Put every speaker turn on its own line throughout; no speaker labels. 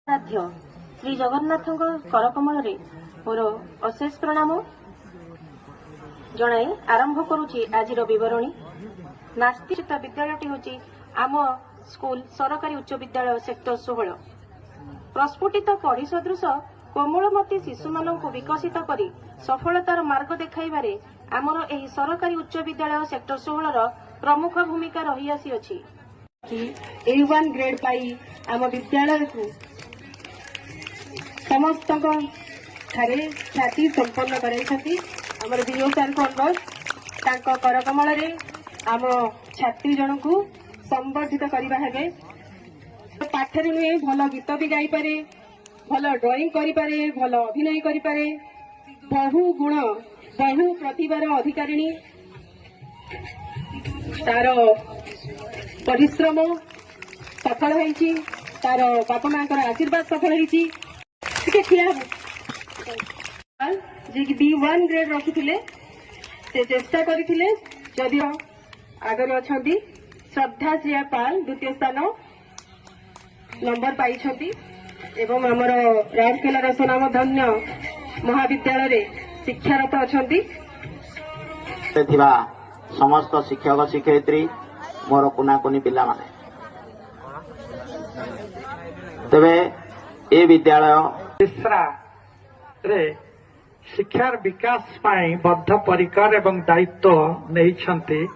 आराध्य श्री जगन्नाथ करकमल मोर अशेष प्रणाम जनाई आरंभ करुछि आजिर विवरणी। नास्तिचित विद्यालयटी होछि आम स्कूल सरकारी उच्च विद्यालय सेक्टर 16। प्रस्फुटित पढ़ी सदृश कोमलमती शिशु मानक विकसित करी सफलतार मार्ग देखाइबारे आमर एही सरकारी उच्च विद्यालय सेक्टर 16 रो प्रमुख भूमिका रही आसी अछि। A1 ग्रेड पाई आम विद्यालय को समस्त ख्याति संपन्न कर बीओ सार को अनुरोध करकमल आम छात्री जन को संबर्धित करने पाठर नुहे भल गीत भी गाई पारे, भल ड्राइंग करें, भल अभिनय करें, बहु गुण बहु प्रतिभार अधिकारिणी तार परिश्रम सफल होती, तार बापा माँ आशीर्वाद सफल होती। जी B1 ग्रेड रखी से चेष्टा करथिले जदियो आगर अछंती श्रद्धा श्रिया पाल द्वितीय स्थान नंबर पाई एवं आमर राउरकेलार सुनाम धन्य महाविद्यालय शिक्षारत अछंती।
समस्त शिक्षक शिक्षयित्री मोर कुनाकुनी पिला माने तबे ए विद्यालय
रे शिक्षार विकास पाई बद्धपरिकर एवं दायित्व नहीं छंती।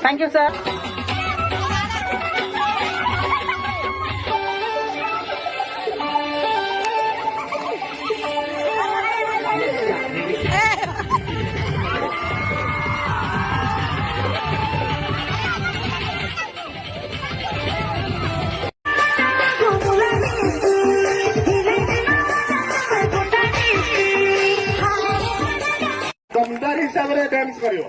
Thank you sir.
दमदार हिसाब से डांस करियो।